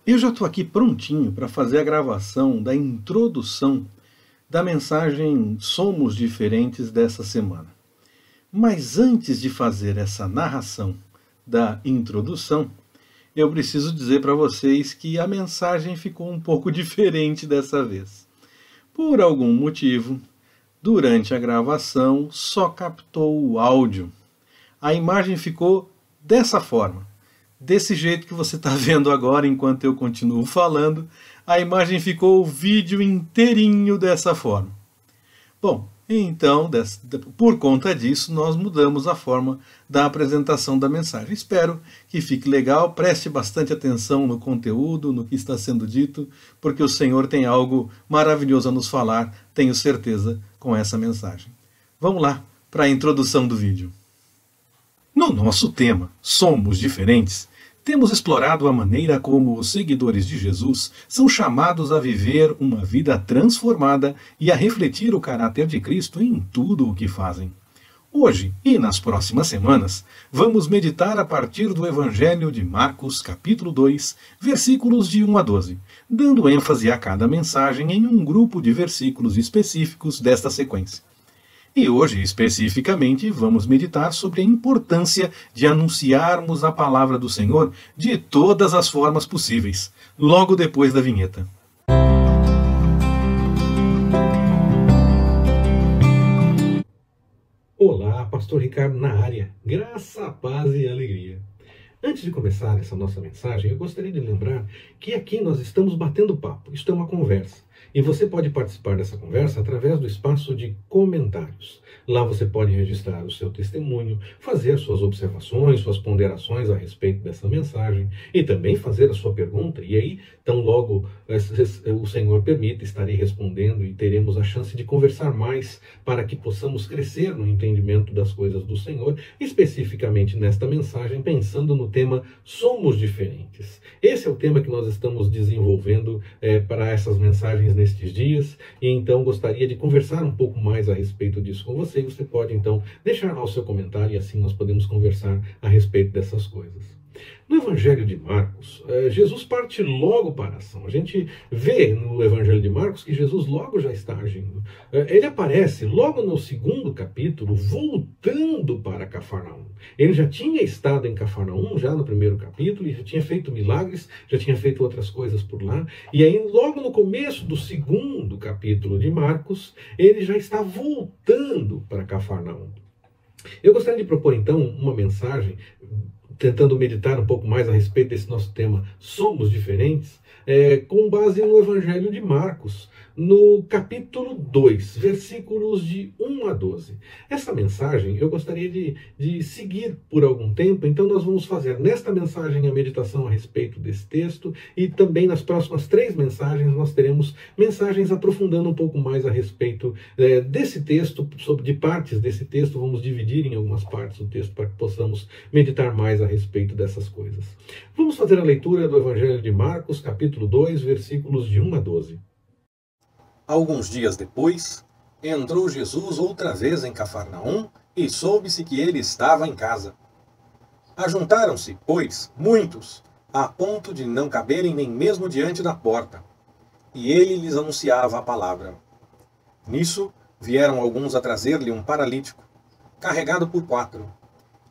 Eu já estou aqui prontinho para fazer a gravação da introdução da mensagem Somos Diferentes dessa semana. Mas antes de fazer essa narração da introdução, eu preciso dizer para vocês que a mensagem ficou um pouco diferente dessa vez. Por algum motivo, durante a gravação só captou o áudio. A imagem ficou dessa forma. Desse jeito que você está vendo agora enquanto eu continuo falando, a imagem ficou o vídeo inteirinho dessa forma. Bom, então, por conta disso, nós mudamos a forma da apresentação da mensagem. Espero que fique legal, preste bastante atenção no conteúdo, no que está sendo dito, porque o Senhor tem algo maravilhoso a nos falar, tenho certeza, com essa mensagem. Vamos lá para a introdução do vídeo. No nosso tema, Somos Diferentes, temos explorado a maneira como os seguidores de Jesus são chamados a viver uma vida transformada e a refletir o caráter de Cristo em tudo o que fazem. Hoje e nas próximas semanas, vamos meditar a partir do Evangelho de Marcos, capítulo 2, versículos de 1 a 12, dando ênfase a cada mensagem em um grupo de versículos específicos desta sequência. E hoje, especificamente, vamos meditar sobre a importância de anunciarmos a palavra do Senhor de todas as formas possíveis, logo depois da vinheta. Olá, Pastor Ricardo na área. Graça, paz e alegria. Antes de começar essa nossa mensagem, eu gostaria de lembrar que aqui nós estamos batendo papo. Isto é uma conversa. E você pode participar dessa conversa através do espaço de comentários. Lá você pode registrar o seu testemunho, fazer suas observações, suas ponderações a respeito dessa mensagem e também fazer a sua pergunta. E aí, tão logo o Senhor permita, estarei respondendo e teremos a chance de conversar mais para que possamos crescer no entendimento das coisas do Senhor, especificamente nesta mensagem, pensando no tema Somos Diferentes. Esse é o tema que nós estamos desenvolvendo para essas mensagens nestes dias, e então gostaria de conversar um pouco mais a respeito disso com você. Você pode então deixar lá o seu comentário e assim nós podemos conversar a respeito dessas coisas. No Evangelho de Marcos, Jesus parte logo para a ação. A gente vê no Evangelho de Marcos que Jesus logo já está agindo. Ele aparece logo no segundo capítulo, voltando para Cafarnaum. Ele já tinha estado em Cafarnaum, já no primeiro capítulo, e já tinha feito milagres, já tinha feito outras coisas por lá. E aí, logo no começo do segundo capítulo de Marcos, ele já está voltando para Cafarnaum. Eu gostaria de propor, então, uma mensagem tentando meditar um pouco mais a respeito desse nosso tema Somos Diferentes, com base no Evangelho de Marcos, no capítulo 2, versículos de 1 a 12. Essa mensagem eu gostaria de seguir por algum tempo, então nós vamos fazer nesta mensagem a meditação a respeito desse texto, e também nas próximas 3 mensagens nós teremos mensagens aprofundando um pouco mais a respeito desse texto, de partes desse texto. Vamos dividir em algumas partes o texto para que possamos meditar mais a respeito dessas coisas. Vamos fazer a leitura do Evangelho de Marcos, capítulo 2, versículos de 1 a 12. Alguns dias depois, entrou Jesus outra vez em Cafarnaum e soube-se que ele estava em casa. Ajuntaram-se, pois, muitos, a ponto de não caberem nem mesmo diante da porta. E ele lhes anunciava a palavra. Nisso, vieram alguns a trazer-lhe um paralítico, carregado por 4.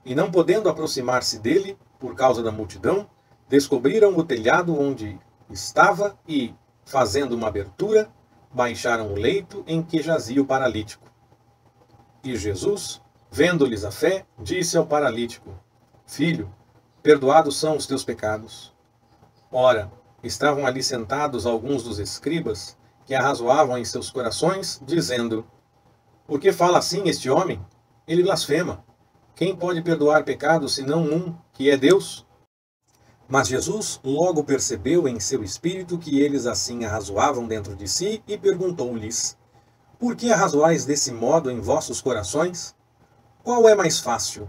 E não podendo aproximar-se dele, por causa da multidão, descobriram o telhado onde estava e, fazendo uma abertura, baixaram o leito em que jazia o paralítico. E Jesus, vendo-lhes a fé, disse ao paralítico: Filho, perdoados são os teus pecados. Ora, estavam ali sentados alguns dos escribas, que arrazoavam em seus corações, dizendo: Por que fala assim este homem? Ele blasfema. Quem pode perdoar pecados senão um, que é Deus? Mas Jesus logo percebeu em seu espírito que eles assim arrazoavam dentro de si e perguntou-lhes: Por que arrazoais desse modo em vossos corações? Qual é mais fácil,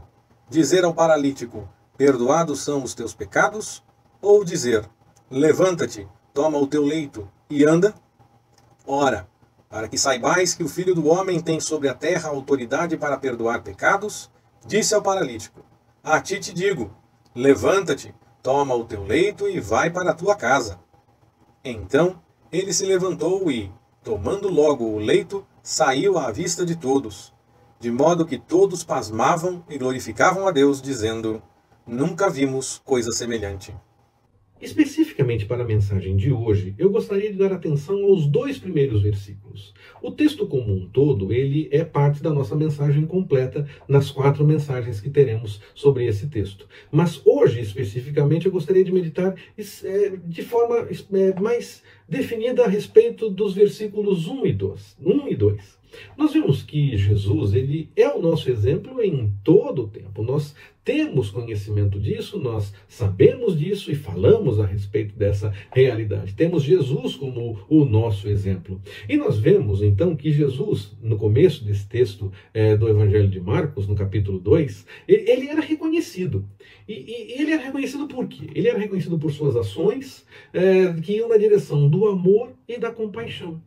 dizer ao paralítico: Perdoados são os teus pecados? Ou dizer: Levanta-te, toma o teu leito e anda? Ora, para que saibais que o Filho do Homem tem sobre a terra autoridade para perdoar pecados, disse ao paralítico: A ti te digo, levanta-te, toma o teu leito e vai para a tua casa. Então ele se levantou e, tomando logo o leito, saiu à vista de todos, de modo que todos pasmavam e glorificavam a Deus, dizendo: Nunca vimos coisa semelhante. Especificamente para a mensagem de hoje, eu gostaria de dar atenção aos 2 primeiros versículos. O texto como um todo, ele é parte da nossa mensagem completa nas 4 mensagens que teremos sobre esse texto. Mas hoje, especificamente, eu gostaria de meditar de forma mais definida a respeito dos versículos 1 e 2. Nós vemos que Jesus, ele é o nosso exemplo em todo o tempo. Nós temos conhecimento disso, nós sabemos disso e falamos a respeito dessa realidade. Temos Jesus como o nosso exemplo. E nós vemos, então, que Jesus, no começo desse texto do Evangelho de Marcos, no capítulo 2, ele era reconhecido. E ele era reconhecido por quê? Ele era reconhecido por suas ações que iam na direção do amor e da compaixão.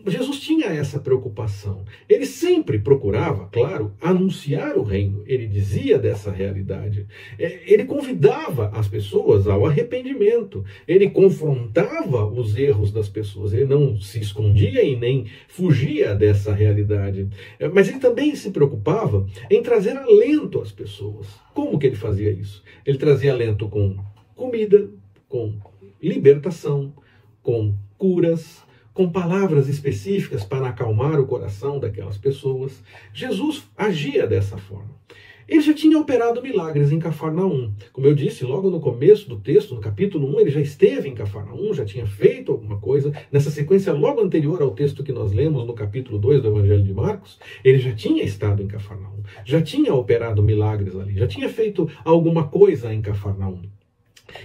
Jesus tinha essa preocupação. Ele sempre procurava, claro, anunciar o reino. Ele dizia dessa realidade. Ele convidava as pessoas ao arrependimento. Ele confrontava os erros das pessoas. Ele não se escondia e nem fugia dessa realidade. Mas ele também se preocupava em trazer alento às pessoas. Como que ele fazia isso? Ele trazia alento com comida, com libertação, com curas, com palavras específicas para acalmar o coração daquelas pessoas. Jesus agia dessa forma. Ele já tinha operado milagres em Cafarnaum. Como eu disse, logo no começo do texto, no capítulo 1, ele já esteve em Cafarnaum, já tinha feito alguma coisa. Nessa sequência logo anterior ao texto que nós lemos no capítulo 2 do Evangelho de Marcos, ele já tinha estado em Cafarnaum, já tinha operado milagres ali, já tinha feito alguma coisa em Cafarnaum.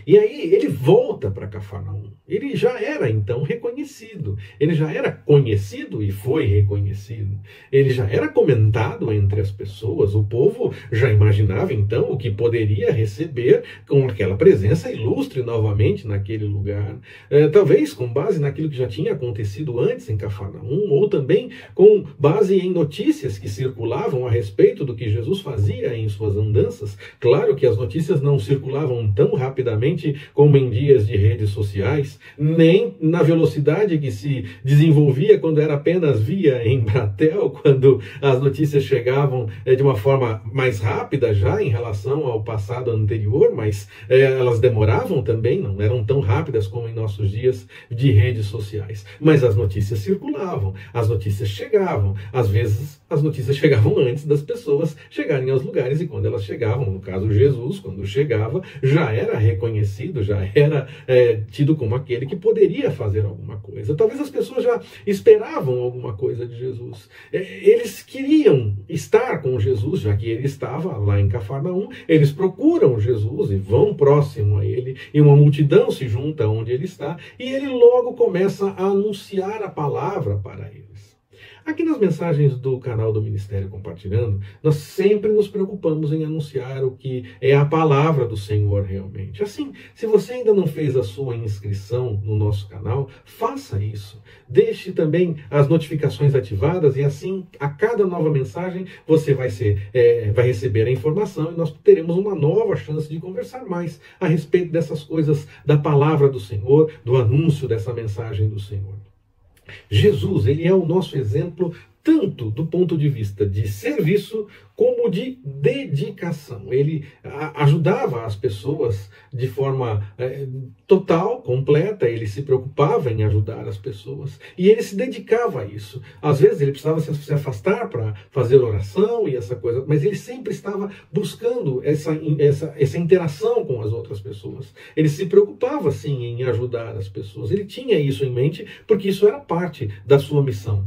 E aí ele volta para Cafarnaum. Ele já era então reconhecido. Ele já era conhecido e foi reconhecido. Ele já era comentado entre as pessoas. O povo já imaginava então o que poderia receber com aquela presença ilustre novamente naquele lugar. Talvez com base naquilo que já tinha acontecido antes em Cafarnaum, ou também com base em notícias que circulavam a respeito do que Jesus fazia em suas andanças. Claro que as notícias não circulavam tão rapidamente como em dias de redes sociais, nem na velocidade que se desenvolvia quando era apenas via Embratel, quando as notícias chegavam de uma forma mais rápida já em relação ao passado anterior, mas elas demoravam também, não eram tão rápidas como em nossos dias de redes sociais. Mas as notícias circulavam, as notícias chegavam, às vezes as notícias chegavam antes das pessoas chegarem aos lugares, e quando elas chegavam, no caso Jesus, quando chegava, já era reconhecido, já era tido como aquele que poderia fazer alguma coisa. Talvez as pessoas já esperavam alguma coisa de Jesus. Eles queriam estar com Jesus, já que ele estava lá em Cafarnaum. Eles procuram Jesus e vão próximo a ele, e uma multidão se junta onde ele está, e ele logo começa a anunciar a palavra para eles. Aqui nas mensagens do canal do Ministério Compartilhando, nós sempre nos preocupamos em anunciar o que é a palavra do Senhor realmente. Assim, se você ainda não fez a sua inscrição no nosso canal, faça isso. Deixe também as notificações ativadas, e assim, a cada nova mensagem, você vai receber a informação, e nós teremos uma nova chance de conversar mais a respeito dessas coisas da palavra do Senhor, do anúncio dessa mensagem do Senhor. Jesus, ele é o nosso exemplo tanto do ponto de vista de serviço como de dedicação. Ele ajudava as pessoas de forma total, completa. Ele se preocupava em ajudar as pessoas e ele se dedicava a isso. Às vezes ele precisava se afastar para fazer oração e essa coisa, mas ele sempre estava buscando essa interação com as outras pessoas. Ele se preocupava, sim, em ajudar as pessoas. Ele tinha isso em mente porque isso era parte da sua missão.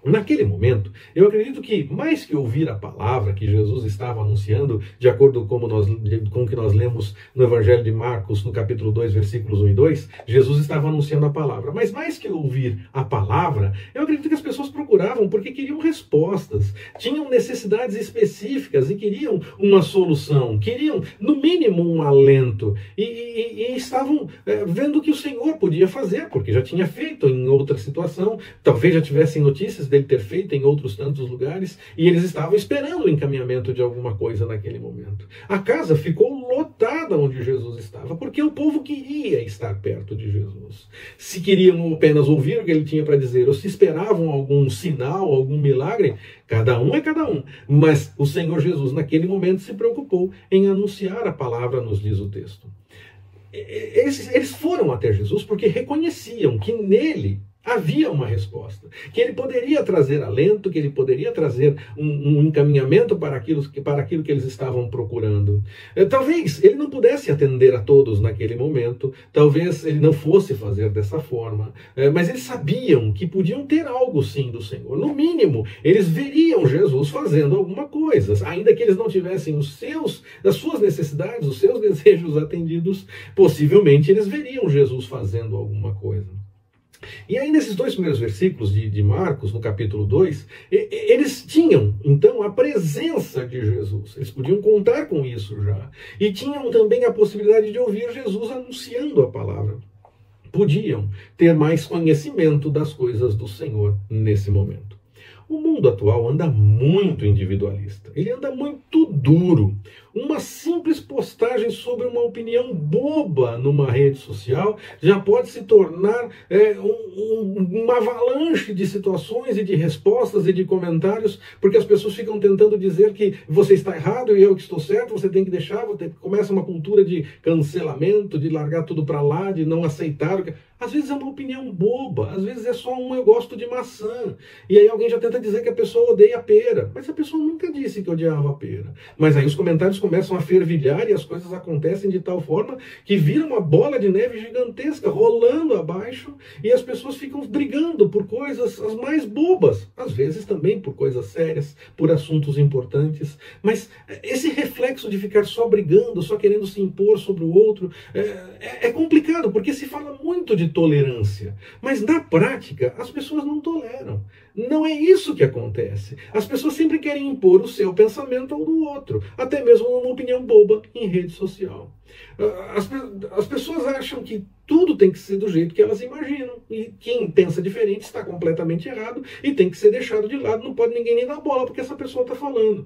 Naquele momento, eu acredito que, mais que ouvir a palavra que Jesus estava anunciando, de acordo com o que nós lemos no Evangelho de Marcos, no capítulo 2, versículos 1 e 2, Jesus estava anunciando a palavra. Mas mais que ouvir a palavra, eu acredito que as pessoas procuravam porque queriam respostas, tinham necessidades específicas e queriam uma solução, queriam, no mínimo, um alento. E estavam vendo o que o Senhor podia fazer, porque já tinha feito em outra situação, talvez já tivessem notícias dele ter feito em outros tantos lugares, e eles estavam esperando o encaminhamento de alguma coisa naquele momento. A casa ficou lotada onde Jesus estava, porque o povo queria estar perto de Jesus. Se queriam apenas ouvir o que ele tinha para dizer, ou se esperavam algum sinal, algum milagre, cada um é cada um. Mas o Senhor Jesus, naquele momento, se preocupou em anunciar a palavra, nos diz o texto. Eles foram até Jesus porque reconheciam que nele havia uma resposta, que ele poderia trazer alento, que ele poderia trazer um encaminhamento para aquilo que eles estavam procurando. Talvez ele não pudesse atender a todos naquele momento, talvez ele não fosse fazer dessa forma, mas eles sabiam que podiam ter algo sim do Senhor. No mínimo, eles veriam Jesus fazendo alguma coisa, ainda que eles não tivessem as suas necessidades, os seus desejos atendidos, possivelmente eles veriam Jesus fazendo alguma coisa. E aí, nesses 2 primeiros versículos de Marcos, no capítulo 2, eles tinham, então, a presença de Jesus. Eles podiam contar com isso já. E tinham também a possibilidade de ouvir Jesus anunciando a palavra. Podiam ter mais conhecimento das coisas do Senhor nesse momento. O mundo atual anda muito individualista. Ele anda muito duro. Uma simples postagem sobre uma opinião boba numa rede social já pode se tornar uma avalanche de situações e de respostas e de comentários, porque as pessoas ficam tentando dizer que você está errado e eu que estou certo, você tem que deixar, começa uma cultura de cancelamento, de largar tudo para lá, de não aceitar. Às vezes é uma opinião boba, às vezes é só eu gosto de maçã. E aí alguém já tenta dizer que a pessoa odeia pera, mas a pessoa nunca disse que odiava pera. Mas aí os comentários começam a fervilhar e as coisas acontecem de tal forma que vira uma bola de neve gigantesca rolando abaixo e as pessoas ficam brigando por coisas as mais bobas, às vezes também por coisas sérias, por assuntos importantes. Mas esse reflexo de ficar só brigando, só querendo se impor sobre o outro, é complicado, porque se fala muito de tolerância, mas na prática as pessoas não toleram. Não é isso que acontece. As pessoas sempre querem impor o seu pensamento ao do outro, até mesmo uma opinião boba em rede social. As pessoas acham que tudo tem que ser do jeito que elas imaginam, e quem pensa diferente está completamente errado e tem que ser deixado de lado, não pode ninguém nem dar bola porque essa pessoa está falando.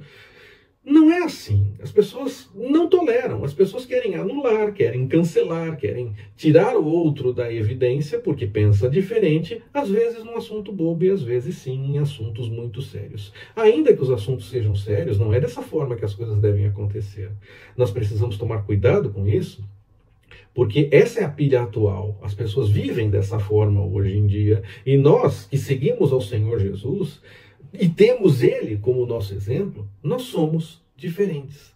Não é assim. As pessoas não toleram. As pessoas querem anular, querem cancelar, querem tirar o outro da evidência porque pensa diferente, às vezes num assunto bobo e às vezes sim em assuntos muito sérios. Ainda que os assuntos sejam sérios, não é dessa forma que as coisas devem acontecer. Nós precisamos tomar cuidado com isso, porque essa é a pilha atual. As pessoas vivem dessa forma hoje em dia. E nós que seguimos ao Senhor Jesus e temos Ele como nosso exemplo, nós somos diferentes.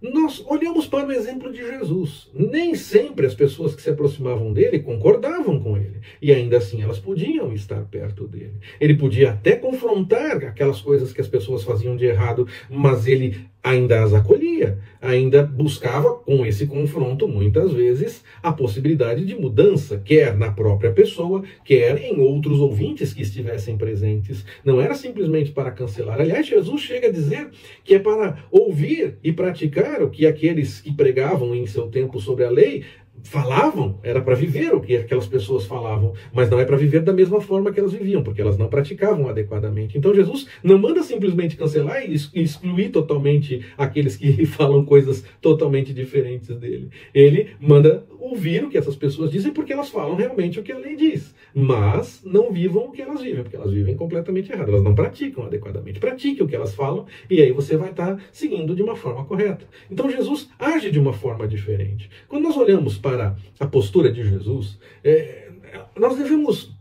Nós olhamos para o exemplo de Jesus. Nem sempre as pessoas que se aproximavam dele concordavam com ele. E ainda assim elas podiam estar perto dele. Ele podia até confrontar aquelas coisas que as pessoas faziam de errado, mas ele ainda as acolhia, ainda buscava com esse confronto, muitas vezes, a possibilidade de mudança, quer na própria pessoa, quer em outros ouvintes que estivessem presentes. Não era simplesmente para cancelar. Aliás, Jesus chega a dizer que é para ouvir e praticar o que aqueles que pregavam em seu tempo sobre a lei falavam, era para viver o que aquelas pessoas falavam, mas não é para viver da mesma forma que elas viviam, porque elas não praticavam adequadamente. Então Jesus não manda simplesmente cancelar e excluir totalmente aqueles que falam coisas totalmente diferentes dele. Ele manda ouvir o que essas pessoas dizem, porque elas falam realmente o que a lei diz, mas não vivam o que elas vivem, porque elas vivem completamente errado, elas não praticam adequadamente. Pratique o que elas falam e aí você vai estar seguindo de uma forma correta. Então Jesus age de uma forma diferente. Quando nós olhamos para a postura de Jesus, nós devemos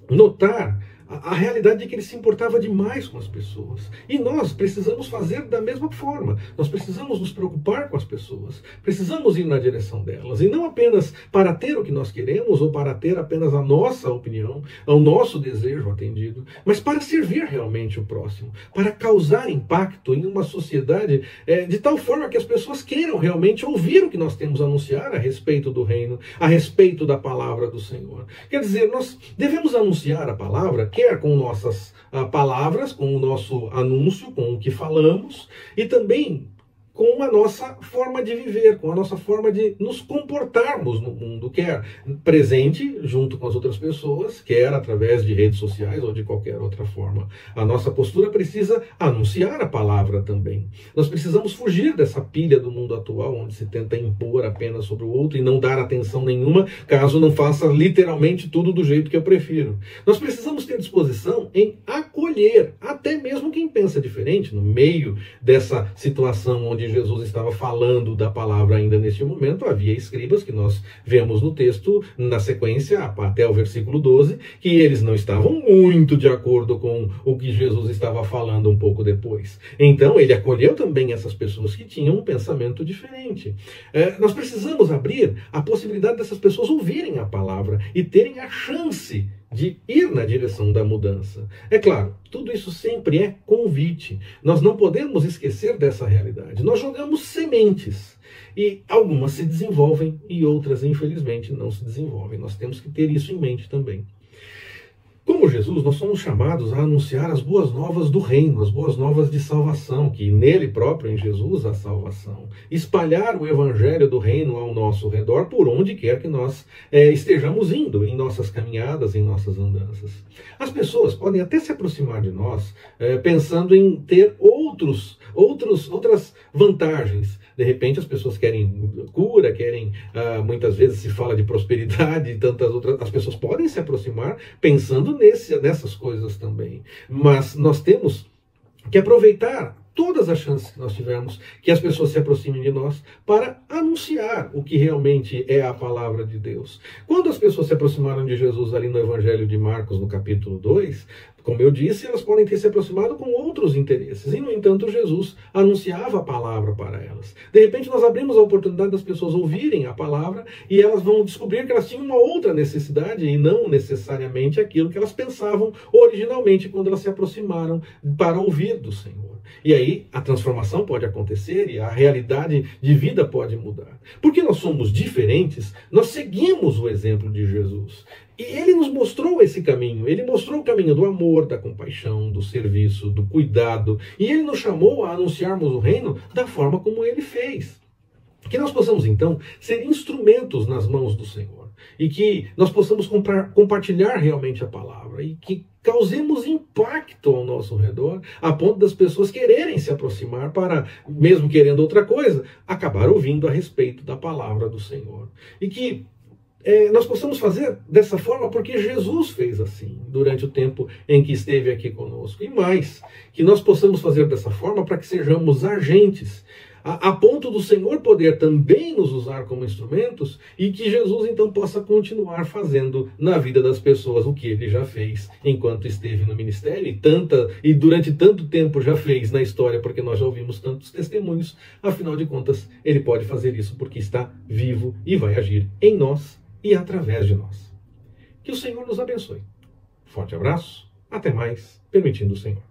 notar a realidade de que ele se importava demais com as pessoas. E nós precisamos fazer da mesma forma. Nós precisamos nos preocupar com as pessoas. Precisamos ir na direção delas. E não apenas para ter o que nós queremos ou para ter apenas a nossa opinião, o nosso desejo atendido, mas para servir realmente o próximo. Para causar impacto em uma sociedade de tal forma que as pessoas queiram realmente ouvir o que nós temos a anunciar a respeito do reino, a respeito da palavra do Senhor. Quer dizer, nós devemos anunciar a palavra, quer com nossas palavras, com o nosso anúncio, com o que falamos, e também com a nossa forma de viver, com a nossa forma de nos comportarmos no mundo, quer presente junto com as outras pessoas, quer através de redes sociais ou de qualquer outra forma. A nossa postura precisa anunciar a palavra também. Nós precisamos fugir dessa pilha do mundo atual, onde se tenta impor apenas sobre o outro e não dar atenção nenhuma, caso não faça literalmente tudo do jeito que eu prefiro. Nós precisamos ter disposição em acolher até mesmo quem pensa diferente, no meio dessa situação onde Jesus estava falando da palavra ainda neste momento. Havia escribas, que nós vemos no texto, na sequência, até o versículo 12, que eles não estavam muito de acordo com o que Jesus estava falando um pouco depois. Então, ele acolheu também essas pessoas que tinham um pensamento diferente. Nós precisamos abrir a possibilidade dessas pessoas ouvirem a palavra e terem a chance de ir na direção da mudança. É claro, tudo isso sempre é convite. Nós não podemos esquecer dessa realidade. Nós jogamos sementes e algumas se desenvolvem e outras, infelizmente, não se desenvolvem. Nós temos que ter isso em mente também. Como Jesus, nós somos chamados a anunciar as boas novas do reino, as boas novas de salvação, que nele próprio, em Jesus, há salvação. Espalhar o evangelho do reino ao nosso redor, por onde quer que nós estejamos indo, em nossas caminhadas, em nossas andanças. As pessoas podem até se aproximar de nós, pensando em ter outras vantagens. De repente as pessoas querem cura, querem, muitas vezes se fala de prosperidade e tantas outras. As pessoas podem se aproximar pensando nessas coisas também. Mas nós temos que aproveitar todas as chances que nós tivermos, que as pessoas se aproximem de nós, para anunciar o que realmente é a palavra de Deus. Quando as pessoas se aproximaram de Jesus ali no Evangelho de Marcos, no capítulo 2, como eu disse, elas podem ter se aproximado com outros interesses. E, no entanto, Jesus anunciava a palavra para elas. De repente, nós abrimos a oportunidade das pessoas ouvirem a palavra e elas vão descobrir que elas tinham uma outra necessidade e não necessariamente aquilo que elas pensavam originalmente quando elas se aproximaram para ouvir do Senhor. E aí a transformação pode acontecer e a realidade de vida pode mudar. Porque nós somos diferentes, nós seguimos o exemplo de Jesus. E ele nos mostrou esse caminho. Ele mostrou o caminho do amor, da compaixão, do serviço, do cuidado. E ele nos chamou a anunciarmos o reino da forma como ele fez. Que nós possamos, então, ser instrumentos nas mãos do Senhor. E que nós possamos compartilhar realmente a palavra. E que causemos impacto ao nosso redor, a ponto das pessoas quererem se aproximar para, mesmo querendo outra coisa, acabar ouvindo a respeito da palavra do Senhor. E que nós possamos fazer dessa forma porque Jesus fez assim, durante o tempo em que esteve aqui conosco. E mais, que nós possamos fazer dessa forma para que sejamos agentes, a ponto do Senhor poder também nos usar como instrumentos e que Jesus então possa continuar fazendo na vida das pessoas o que ele já fez enquanto esteve no ministério e durante tanto tempo já fez na história, porque nós já ouvimos tantos testemunhos. Afinal de contas, ele pode fazer isso porque está vivo e vai agir em nós e através de nós. Que o Senhor nos abençoe. Forte abraço, até mais, permitindo o Senhor.